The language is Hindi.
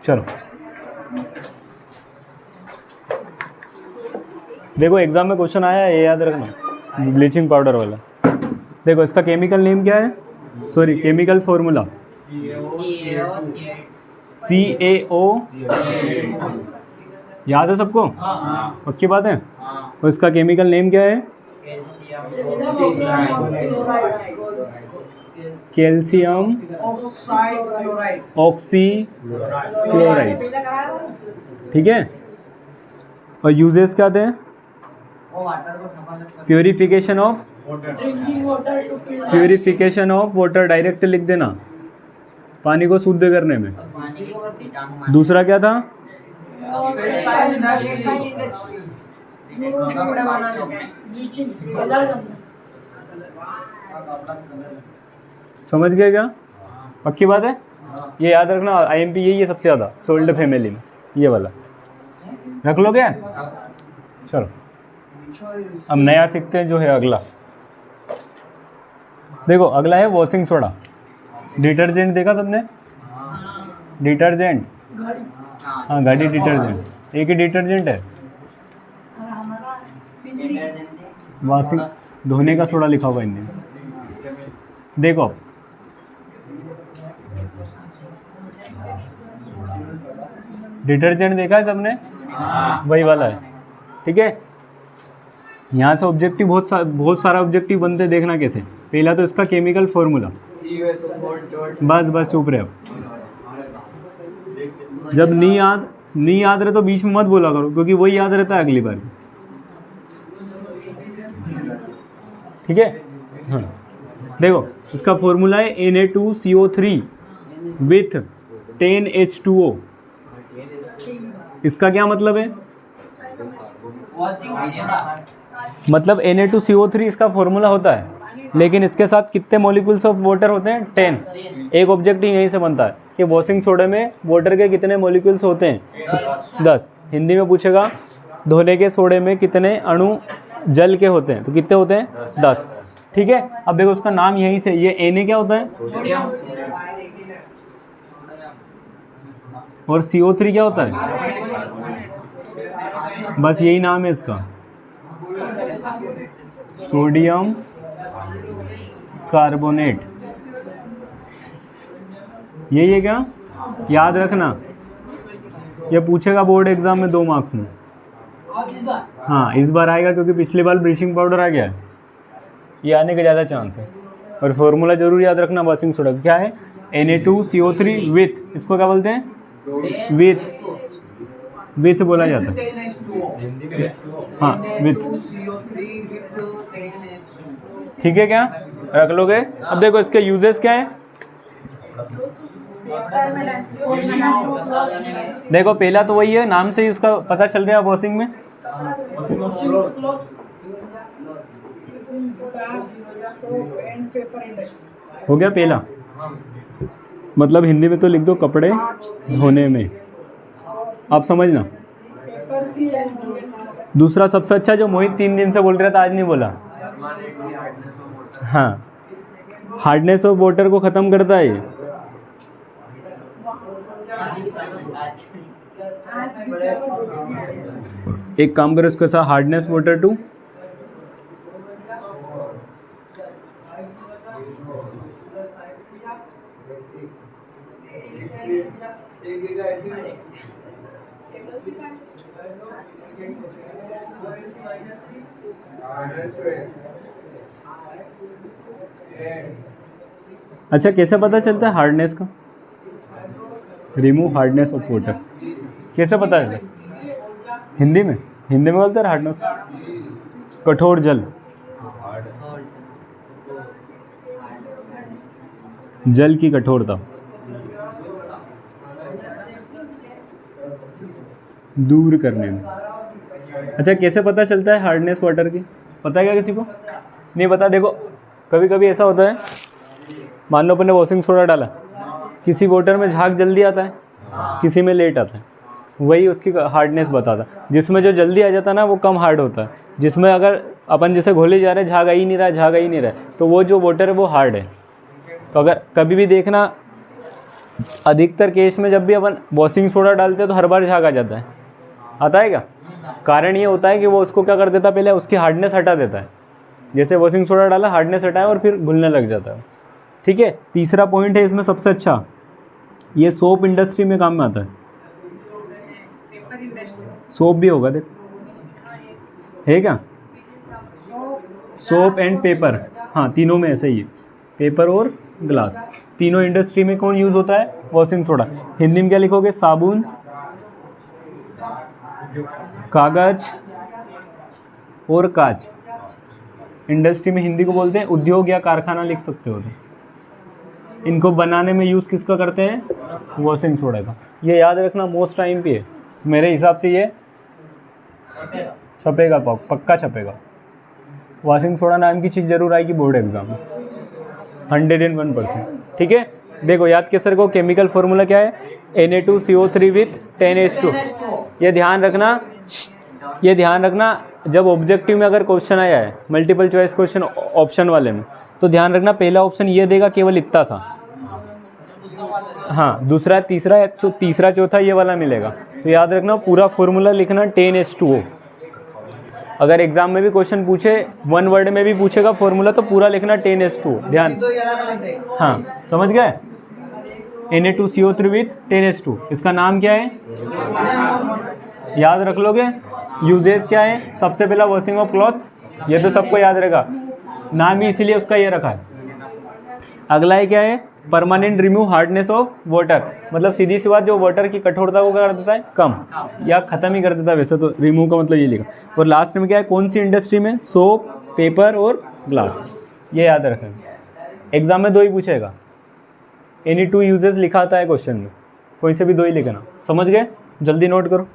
चलो देखो एग्जाम में क्वेश्चन आया है, ये याद रखना, ब्लीचिंग पाउडर वाला। देखो इसका केमिकल नेम क्या है, सॉरी केमिकल फॉर्मूला CaO, याद है सबको? पक्की बात है? और इसका केमिकल नेम क्या है? Calcium oxychloride. ठीक है। और यूजेस क्या थे? प्योरिफिकेशन ऑफ वाटर, डायरेक्ट लिख देना, पानी को शुद्ध करने में। दूसरा क्या था? समझ गए क्या? पक्की बात है? ये याद रखना, IMP यही है सबसे ज़्यादा सोल्ड फैमिली में, ये वाला रख लो क्या? चलो अब नया सीखते हैं जो है अगला। देखो अगला है वॉशिंग सोडा। डिटर्जेंट देखा सबने? डिटर्जेंट, हाँ गाड़ी डिटर्जेंट एक ही डिटर्जेंट है। वॉशिंग धोने का सोडा लिखा होगा इनमें। देखो डिटर्जेंट देखा है सबने? वही वाला है। ठीक है। यहाँ से ऑब्जेक्टिव बहुत सारा ऑब्जेक्टिव बनते, देखना कैसे। पहला तो इसका केमिकल फॉर्मूला, बस चुप रहे। अब जब नहीं याद रहे तो बीच में मत बोला करो, क्योंकि वही याद रहता है अगली बार। ठीक है। हाँ देखो इसका फॉर्मूला है Na2CO3 विथ 10H2O। इसका क्या मतलब है? मतलब Na2CO3 इसका फॉर्मूला होता है, लेकिन इसके साथ कितने मॉलिक्यूल्स ऑफ वाटर होते हैं? 10। एक ऑब्जेक्टिव यहीं से बनता है कि वॉशिंग सोडा में वाटर के कितने मॉलिक्यूल्स होते हैं? 10। हिंदी में पूछेगा धोने के सोडे में कितने अणु जल के होते हैं, तो कितने होते हैं? 10। ठीक है। अब देखो उसका नाम यहीं से, ये Na क्या होता है और CO3 क्या होता है? बस यही नाम है इसका, सोडियम कार्बोनेट। यही है क्या? याद रखना, ये पूछेगा बोर्ड एग्जाम में 2 मार्क्स में। हाँ इस बार आएगा, क्योंकि पिछली बार ब्लीचिंग पाउडर आ गया है, ये आने का ज़्यादा चांस है। और फॉर्मूला जरूर याद रखना वॉशिंग सोडा क्या है? Na2CO3 विथ, इसको क्या बोलते हैं? विथ बोला जाता है। हाँ विथ। ठीक है क्या? रख लोगे? अब देखो इसके यूजेस क्या है। देखो पहला तो वही है, नाम से ही इसका पता चल रहा है वॉशिंग में। हो गया पहला, मतलब हिंदी में तो लिख दो कपड़े धोने में, आप समझना। दूसरा सबसे अच्छा जो मोहित 3 दिन से बोल रहा था, आज नहीं बोला। हाँ हार्डनेस ऑफ वाटर को ख़त्म करता है ये। एक काम करो इसके साथ, हार्डनेस वाटर टू अच्छा कैसे पता चलता है हार्डनेस का? रिमूव हार्डनेस ऑफ वाटर कैसे पता है? हिंदी में बोलते हैं हार्डनेस, कठोर जल, जल की कठोरता दूर करने में। अच्छा कैसे पता चलता है हार्डनेस वाटर की? पता है क्या किसी को? नहीं पता? देखो कभी कभी ऐसा होता है, मान लो अपन ने वॉशिंग सोडा डाला, किसी वाटर में झाग जल्दी आता है, किसी में लेट आता है, वही उसकी हार्डनेस बताता है। जिसमें जो जल्दी आ जाता है ना वो कम हार्ड होता है, जिसमें अगर अपन जैसे घोले जा रहे हैं झाग आ ही नहीं रहा है, तो वो जो वाटर है वो हार्ड है। तो अगर कभी भी देखना अधिकतर केस में जब भी अपन वॉशिंग सोडा डालते हैं तो हर बार झाग आ जाता है, आता है क्या? कारण ये होता है कि वो उसको क्या कर देता है, पहले उसकी हार्डनेस हटा देता है। जैसे वॉशिंग सोडा डाला, हार्डनेस हटाया और फिर घुलने लग जाता है। ठीक है, तीसरा पॉइंट है इसमें सबसे अच्छा, ये सोप इंडस्ट्री में काम में आता है। सोप भी होगा, देख है क्या? सोप एंड पेपर, हाँ तीनों में ऐसा ही है, पेपर और ग्लास, तीनों इंडस्ट्री में कौन यूज़ होता है? Washing soda. हिंदी में क्या लिखोगे? साबुन, कागज और कांच। इंडस्ट्री में हिंदी को बोलते हैं उद्योग या कारखाना, लिख सकते हो। तो इनको बनाने में यूज़ किसका करते हैं? वॉशिंग सोडा का। ये याद रखना, मोस्ट टाइम पे है मेरे हिसाब से, ये छपेगा, पक्का छपेगा। वॉशिंग सोडा नाम की चीज़ जरूर आएगी बोर्ड एग्जाम में, 101%। ठीक है, देखो याद कैसे रखो, केमिकल फॉर्मूला क्या है? Na2CO3 with 10H2। ये ध्यान रखना, जब ऑब्जेक्टिव में अगर क्वेश्चन आया है, मल्टीपल चॉइस क्वेश्चन ऑप्शन वाले में, तो ध्यान रखना पहला ऑप्शन ये देगा केवल इतना सा, हाँ दूसरा तीसरा चौथा ये वाला मिलेगा। तो याद रखना पूरा फॉर्मूला लिखना 10H2O। अगर एग्जाम में भी क्वेश्चन पूछे, वन वर्ड में भी पूछेगा फॉर्मूला, तो पूरा लिखना 10H2O। ध्यान, हाँ समझ गए? Na2CO3 विथ 10H2, इसका नाम क्या है? याद रख लोगे? यूजेस क्या है? सबसे पहला वॉशिंग ऑफ क्लॉथ्स, ये तो सबको याद रहेगा, नाम ही इसीलिए उसका ये रखा है। अगला है क्या है? Permanent remove hardness of water, मतलब सीधी सी बात, जो वाटर की कठोरता को क्या कर देता है? कम या खत्म ही कर देता है, वैसे तो रिमूव का मतलब ये लिखा। और लास्ट में क्या है? कौन सी इंडस्ट्री में? सोप, पेपर और ग्लास। ये याद रखें, एग्जाम में 2 ही पूछेगा। एनी 2 यूजेस लिखा आता है क्वेश्चन में, कोई से भी 2 ही लिखना। समझ गए? जल्दी नोट करो।